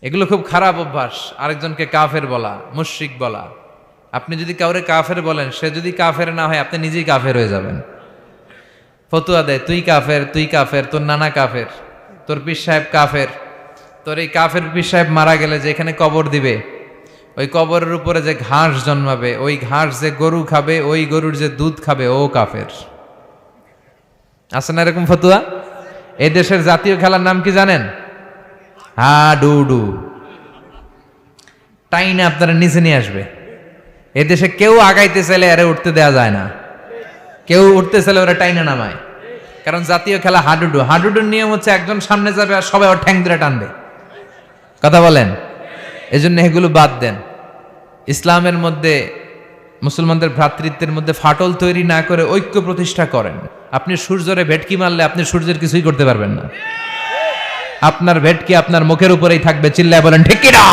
এগুলো খুব খারাপ অভ্যাস। আরেকজনকে কাফের বলা, মুশরিক বলা। আপনি যদি কাউরে কাফের বলেন, সে যদি কাফের না হয় আপনি নিজেই কাফের হয়ে যাবেন। ফতুয়া দেয় তুই কাফের, তুই কাফের, তোর নানা কাফের, তোর পীর সাহেব কাফের। তোর এই কাফের পীর সাহেব মারা গেলে যেখানে কবর দিবে, ওই কবরের উপরে যে ঘাস জন্মাবে, ওই ঘাস যে গরু খাবে, ওই গরুর যে দুধ খাবে, ও কাফের। আছে না এরকম ফতুয়া? এই দেশের জাতীয় খেলার নাম কি জানেন? হাডুডু। টাইনে আপনারা নিচে নিয়ে আসবে। এদেশে কেউ আগাইতে চাইলে আরে উঠতে দেয়া যায় না, কেউ উঠতে চাইলে ওরা টাইনে নামায়। কারণ জাতীয় খেলা হাডুডু। হাডুডুর নিয়ম হচ্ছে একজন সামনে যাবে আর সবাই ওর ঠ্যাং ধরে টানবে। কথা বলেন? এজন্য এগুলো বাদ দেন। ইসলামের মধ্যে মুসলমানদের ভ্রাতৃত্বের মধ্যে ফাটল তৈরি না করে ঐক্য প্রতিষ্ঠা করেন। আপনি সূর্যরে ভেটকি মারলে আপনি সূর্যের কিছুই করতে পারবেন না। আপনার ভেটকি আপনার মুখের উপরেই থাকবে। চিল্লায় বলেন ঠিক কিনা?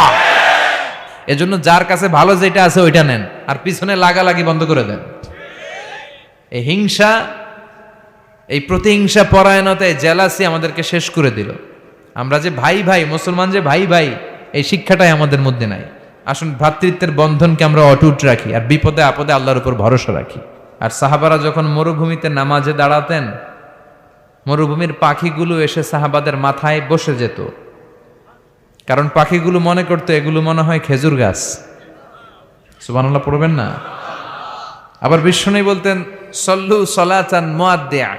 এজন্য যার কাছে ভালো যেটা আছে ওইটা নেন, আর পিছনে লাগালাগি বন্ধ করে দেন। এই হিংসা, এই প্রতিহিংসা পরায়ণতায় জেলাসি আমাদেরকে শেষ করে দিল। আমরা যে ভাই ভাই, মুসলমান যে ভাই ভাই, এই শিক্ষাটাই আমাদের মধ্যে নাই। আসুন ভ্রাতৃত্বের বন্ধনকে আমরা অটুট রাখি, আর বিপদে আপদে আল্লাহর উপর ভরসা রাখি। আর সাহাবারা যখন মরুভূমিতে নামাজে দাঁড়াতেন, মরুভূমির পাখিগুলো এসে সাহাবাদের মাথায় বসে যেত। কারণ পাখিগুলো মনে করতো এগুলো মনে হয় খেজুর গাছ। সুবহানাল্লাহ পড়বেন না? আবার বিষ্ণু বলতেন সল্লু সলাতান মুআদ্দিয়া,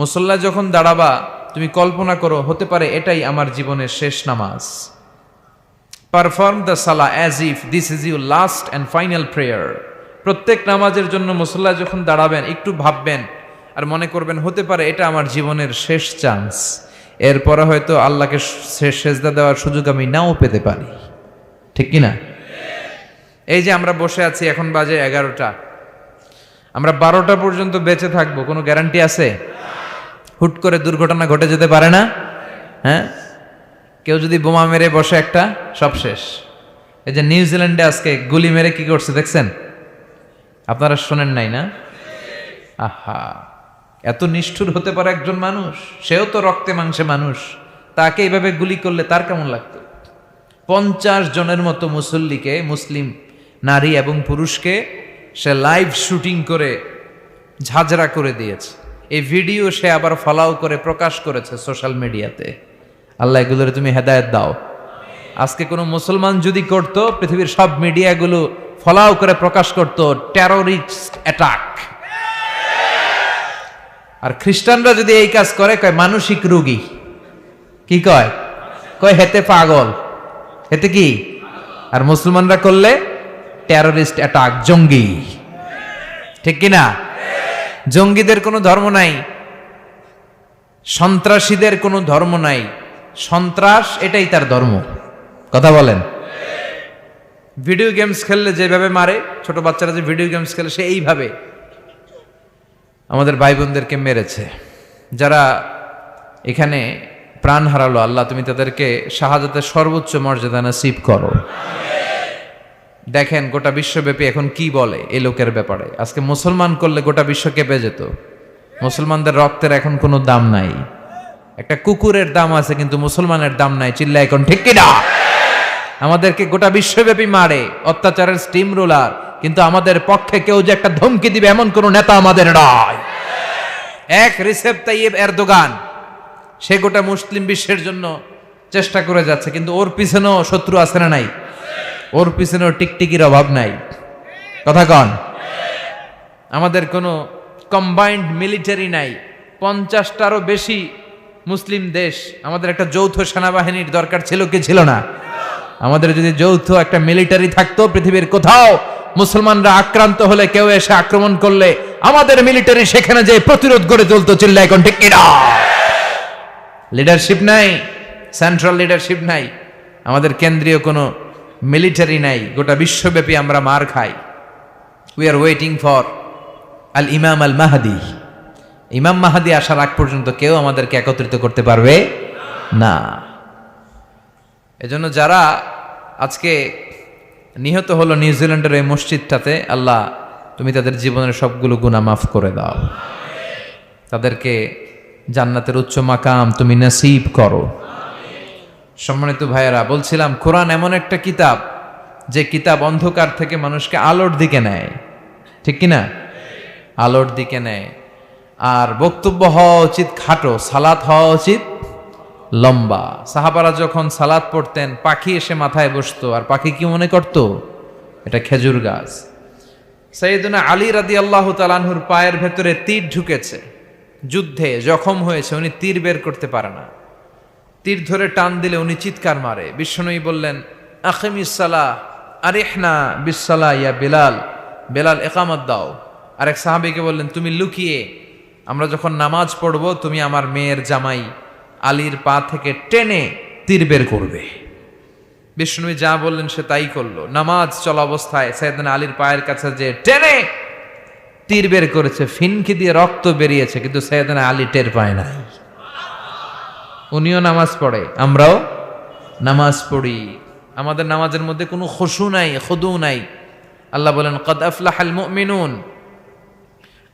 মুসল্লা যখন দাঁড়াবা তুমি কল্পনা করো হতে পারে এটাই আমার জীবনের শেষ নামাজ। পারফর্ম দ্য সালা as if this is your last and final prayer. প্রত্যেক নামাজের জন্য মুসল্লা যখন দাঁড়াবেন একটু ভাববেন আর মনে করবেন হতে পারে এটা আমার জীবনের শেষ চান্স। এরপরে হয়তো আল্লাহকে সেজদা দেওয়ার সুযোগ আমি নাও পেতে পারি। ঠিক কিনা? এই যে আমরা বসে আছি, এখন বাজে 11টা, আমরা 12টা পর্যন্ত বেঁচে থাকবো কোনো গ্যারান্টি আছে? হুট করে দুর্ঘটনা ঘটে যেতে পারে না? হ্যাঁ, কেউ যদি বোমা মেরে বসে একটা, সব শেষ। এই যে নিউজিল্যান্ডে আজকে গুলি মেরে কি করছে দেখছেন? আপনারা শোনেন নাই না? আহা, এত নিষ্ঠুর হতে পারে একজন মানুষ? সেও তো রক্তে মাংসে মানুষ, তাকে এইভাবে গুলি করলে তার কেমন লাগতো? 50 জনের মতো মুসল্লিকে, মুসলিম নারী এবং পুরুষকে সে লাইভ শুটিং করে ঝাঁঝরা করে দিয়েছে। এই ভিডিও সে আবার ফলাও করে প্রকাশ করেছে সোশ্যাল মিডিয়াতে। আল্লাহ এগুলোর তুমি হেদায়েত দাও। আজকে কোনো মুসলমান যদি করত, পৃথিবীর সব মিডিয়াগুলো ফলাও করে প্রকাশ করত টেররিস্ট অ্যাটাক। আর খ্রিস্টানরা যদি এই কাজ করে কয় মানসিক রোগী। কি কয়? কয় হেতে পাগল, হেতে কি? আর মুসলমানরা করলে টেররিস্ট অ্যাটাক, জঙ্গি। ঠিক কিনা? জঙ্গিদের কোনো ধর্ম নাই, সন্ত্রাসীদের কোনো ধর্ম নাই। সন্ত্রাস এটাই তার ধর্ম। কথা বলেন? ভিডিও গেমস খেললে যেভাবে মারে, ছোট বাচ্চারা যে ভিডিও গেমস খেলে, সে এইভাবে আমাদের ভাই বোনদেরকে মেরেছে। যারা এখানে প্রাণ হারালো, আল্লাহ তুমি তাদেরকে শাহাদাতের সর্বোচ্চ মর্যাদা নসিব করো। দেখেন গোটা বিশ্বব্যাপী এখন কি বলে এই লোকের ব্যাপারে। আজকে মুসলমান করলে গোটা বিশ্ব কেঁপে যেত। মুসলমানদের রক্তের এখন কোনো দাম নাই। একটা কুকুরের দাম আছে কিন্তু মুসলমানের দাম নাই। চিল্লা এখন ঠিক কিনা? আমাদেরকে গোটা বিশ্বব্যাপী মারে, অত্যাচারের স্টিম রোলার, কিন্তু আমাদের পক্ষে কেউ যে একটা ধমকি দিবে এমন কোন নেতা আমাদের নয়। এক রিসেপ তাইয়েব এরদোগান, সে গোটা মুসলিম বিশ্বের জন্য চেষ্টা করে যাচ্ছে, কিন্তু ওর পিছনেও শত্রু আছে না নাই? ওর পিছনেও টিকটিকির অভাব নাই। কথা কন? আমাদের কোনো কম্বাইন্ড মিলিটারি নাই। 50টারও বেশি মুসলিম দেশ, আমাদের একটা যৌথ সেনাবাহিনীর দরকার ছিল কি ছিল না? আমাদের যদি যৌথ একটা মিলিটারি থাকতো, পৃথিবীর কোথাও মুসলমানরা আক্রান্ত হলে, কেউ এসে আক্রমণ করলে আমাদের মিলিটারি সেখানে যে প্রতিরোধ গড়ে তুলতো। চিল্লা এখন ঠিক কিনা? লিডারশিপ নাই, সেন্ট্রাল লিডারশিপ নাই, আমাদের কেন্দ্রীয় কোনো মিলিটারি নাই। গোটা বিশ্বব্যাপী আমরা মার খাই। উই আর ওয়েটিং ফর আল ইমাম আল মাহাদি। ইমাম মাহাদি আসার আগ পর্যন্ত কেউ আমাদেরকে একত্রিত করতে পারবে না। এজন্য যারা আজকে নিহত হলো নিউজিল্যান্ডের এই মসজিদটাতে, আল্লাহ তুমি তাদের জীবনের সবগুলো গুনাহ মাফ করে দাও। তাদেরকে জান্নাতের উচ্চ মাকাম তুমি নসিব করো। সম্মানিত ভাইয়েরা, বলছিলাম কোরআন এমন একটা কিতাব যে কিতাব অন্ধকার থেকে মানুষকে আলোর দিকে নেয়, ঠিক কিনা? আলোর দিকে নেয়। আর বক্তব্য হওয়া উচিত খাটো, সালাত হওয়া উচিত লম্বা। সাহাবারা যখন সালাত পড়তেন পাখি এসে মাথায় বসতো, আর পাখি কি মনে করত? এটা খেজুর গাছ। সাইয়েদনা আলী রাদিয়াল্লাহু তাআলা আনহুর পায়ের ভেতরে তীর ঢুকেছে, যুদ্ধে জখম হয়েছে, উনি তীর বের করতে পারে না। তীর ধরে টান দিলে উনি চিৎকার মারে। বিশ্বনবী বললেন, আকিমিস সালাহ আরিহনা বিসসালাহ ইয়া বেলাল, বেলাল ইকামত দাও। আরেক সাহাবীকে বললেন, তুমি লুকিয়ে আমরা যখন নামাজ পড়ব তুমি আমার মেয়ের জামাই আলীর পা থেকে টেনে তীর বের করবে। বিশ্বনবী যা বললেন সে তাই করলো। নামাজ চলা অবস্থায় সাইয়েদনা আলীর পায়ের কাছে যে টেনে তীর বের করেছে, ফিনকি দিয়ে রক্ত বেরিয়েছে, কিন্তু সাইয়েদনা আলী টের পায় নাই। উনিও নামাজ পড়ে, আমরাও নামাজ পড়ি। আমাদের নামাজের মধ্যে কোনো খুশু নাই, খুদু নাই। আল্লাহ বলেন, ক্বাদ আফলাহাল মুমিনুন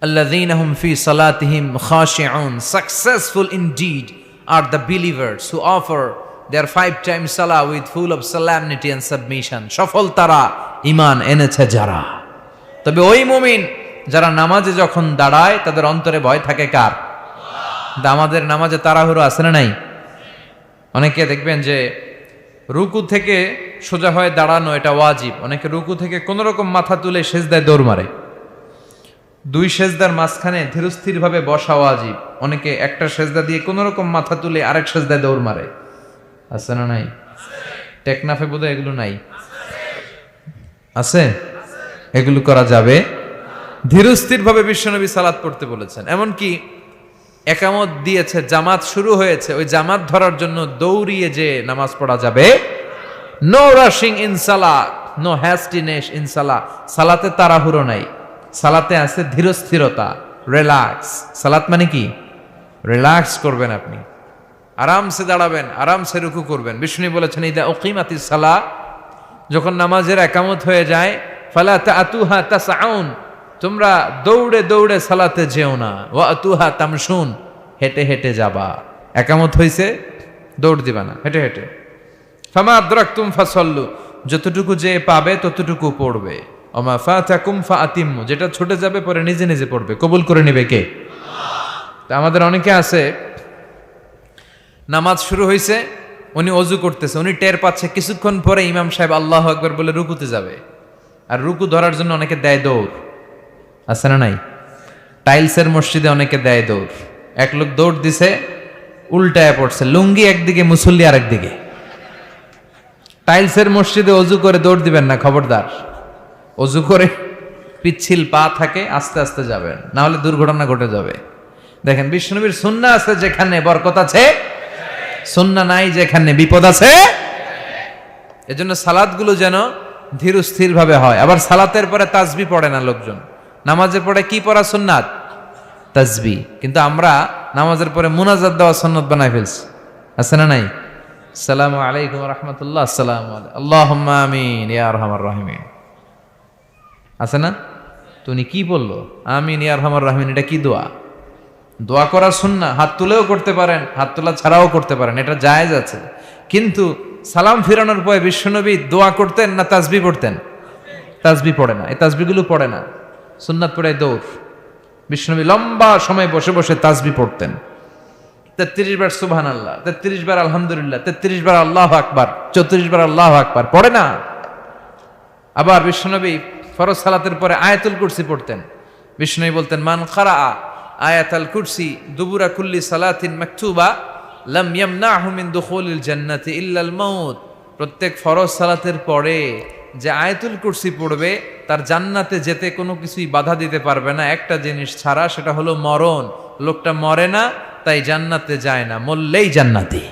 আল্লাযীনা হুম ফি সালাতিহিম খাশিউন, successful indeed are the believers who offer their 5 times salah with full of solemnity and submission. সফল তারা, ঈমান এনেছে যারা। তবে ওই মুমিন যারা নামাজে যখন দাঁড়ায় তাদের অন্তরে ভয় থাকে কার? আমাদের নামাজে তাড়াহুড়ো আছে না নাই? অনেকে দেখবেন যে রুকু থেকে সোজা হয়ে দাঁড়ানো এটা ওয়াজিব, অনেকে রুকু থেকে কোন রকম মাথা তুলে সেজদায় দৌড় মারে। 2 সেজদার মাঝখানে ধীরস্থির ভাবে বসা ওয়াজিব, অনেকে একটা সেজদা দিয়ে কোন রকম মাথা তুলে আরেক সেজদায় দৌড় মারে। আছে না নাই? টেকনাফে বোধহয় এগুলো নাই, আছে? এগুলো করা যাবে? ধীরস্থির ভাবে বিশ্বনবী সালাত পড়তে বলেছেন। এমনকি একামত দিয়েছে, জামাত শুরু হয়েছে, ওই জামাত ধরার জন্য দৌড়িয়ে যে নামাজ পড়া যাবে। নো রাশিং ইন সালাত, নো হ্যাস্টিনেস ইন সালাত। সালাতে তাড়াহুড়ো নাই, সালাতে আছে ধীরস্থিরতা, রিল্যাক্স। সালাত মানে কি? রিল্যাক্স করবেন আপনি, আরামসে দাঁড়াবেন, আরামসে রুকু করবেন। বিষ্ণু বলেছেন, ইদা উকিমাতিস সালাহ, যখন নামাজের একামত হয়ে যায়, ফালা তাআতুহা তাসআউন, তোমরা দৌড়ে দৌড়ে সালাতে যেও না। ওয়া আতুহা তামশুন, হেঁটে হেঁটে যাবা। একামত হইছে, দৌড় দিবা না, হেঁটে হেঁটে। ফামা আদরাকতুম ফাসাল্লু, যতটুকু যে পাবে ততটুকু পড়বে। ওমা ফাতাকুম ফাআতিম্মু, যেটা ছুটে যাবে পরে নিজে নিজে পড়বে। কবুল করে নেবে কে? তা আমাদের অনেকে আছে, নামাজ শুরু হয়েছে, উনি অজু করতেছে, উনি টের পাচ্ছে কিছুক্ষণ পরে ইমাম সাহেব আল্লাহু আকবার বলে রুকুতে যাবে, আর রুকু ধরার জন্য অনেকে দেয় দৌড়। আছে না নাই? টাইলসের মসজিদে অনেকে দেয় দৌড়। এক লোক দৌড় দিছে, উল্টায় পড়ছে, লুঙ্গি একদিকে, মুসল্লি আরেকদিকে। টাইলসের মসজিদে অজু করে দৌড় দিবেন না, খবরদার। অজু করে পিচ্ছিল পা থাকে, আস্তে আস্তে যাবেন, না হলে দুর্ঘটনা ঘটে যাবে। দেখেন, বিশ্বনবীর সুন্নাহ আছে যেখানে বরকত আছে, সুন্নাহ নাই যেখানে বিপদ আছে। এজন্য সালাতগুলো যেন ধীর স্থির ভাবে হয়। আবার সালাতের পরে তাসবিহ পড়ে না লোকজন, নামাজের পরে কি পড়া সুন্নাত? তাসবিহ। কিন্তু আমরা নামাজের পরে মুনাজাত দেওয়া সুন্নাত বানাই ফেলছি। আছে না নাই? আসসালামু আলাইকুম ওয়া রাহমাতুল্লাহ, আসসালামু আলাইকুম, আল্লাহুম্মা আমিন ইয়া আরহামার রাহিমিন। আছে না? তুমি কি বললো আমিন ইয়া আরহামার রাহিমিন? এটা কি দোয়া? দোয়া করা সুন্নাহ, হাত তুলেও করতে পারেন, হাত তোলা ছাড়াও করতে পারেন, এটা জায়েজ আছে। কিন্তু সালাম ফিরানোর পরে বিশ্বনবী দোয়া করতেন না তাসবিহ পড়তেন? তাসবিহ পড়ে না, এই তাসবিহগুলো পড়ে না, সুন্নাত পড়ে দৌড়। বিশ্বনবী লম্বা সময় বসে বসে তাসবিহ পড়তেন। 33 বার সুবহানাল্লাহ, 33 বার আলহামদুলিল্লাহ, 33 বার আল্লাহু আকবার, 34 বার আল্লাহু আকবার পড়ে না। আবার বিশ্বনবী ফরজ সালাতের পরে আয়াতুল কুরসি পড়তেন। বিশ্বনবী বলতেন, মান ক্বারাআ আয়াতুল কুরসি দুবুরা কুল্লি সালাতিন মাকতুবা লাম ইয়ামনাহু মিন দুখুলিল জান্নাতি ইল্লাল মাউত। প্রত্যেক ফরজ সালাতের পরে যে আয়াতুল কুরসি পড়বে তার জান্নাতে যেতে কোনো কিছুই বাধা দিতে পারবে না, একটা জিনিস ছাড়া, সেটা হলো মরণ। লোকটা মরে না, তাই জান্নাতে যায় না, মরলেই জান্নাতি।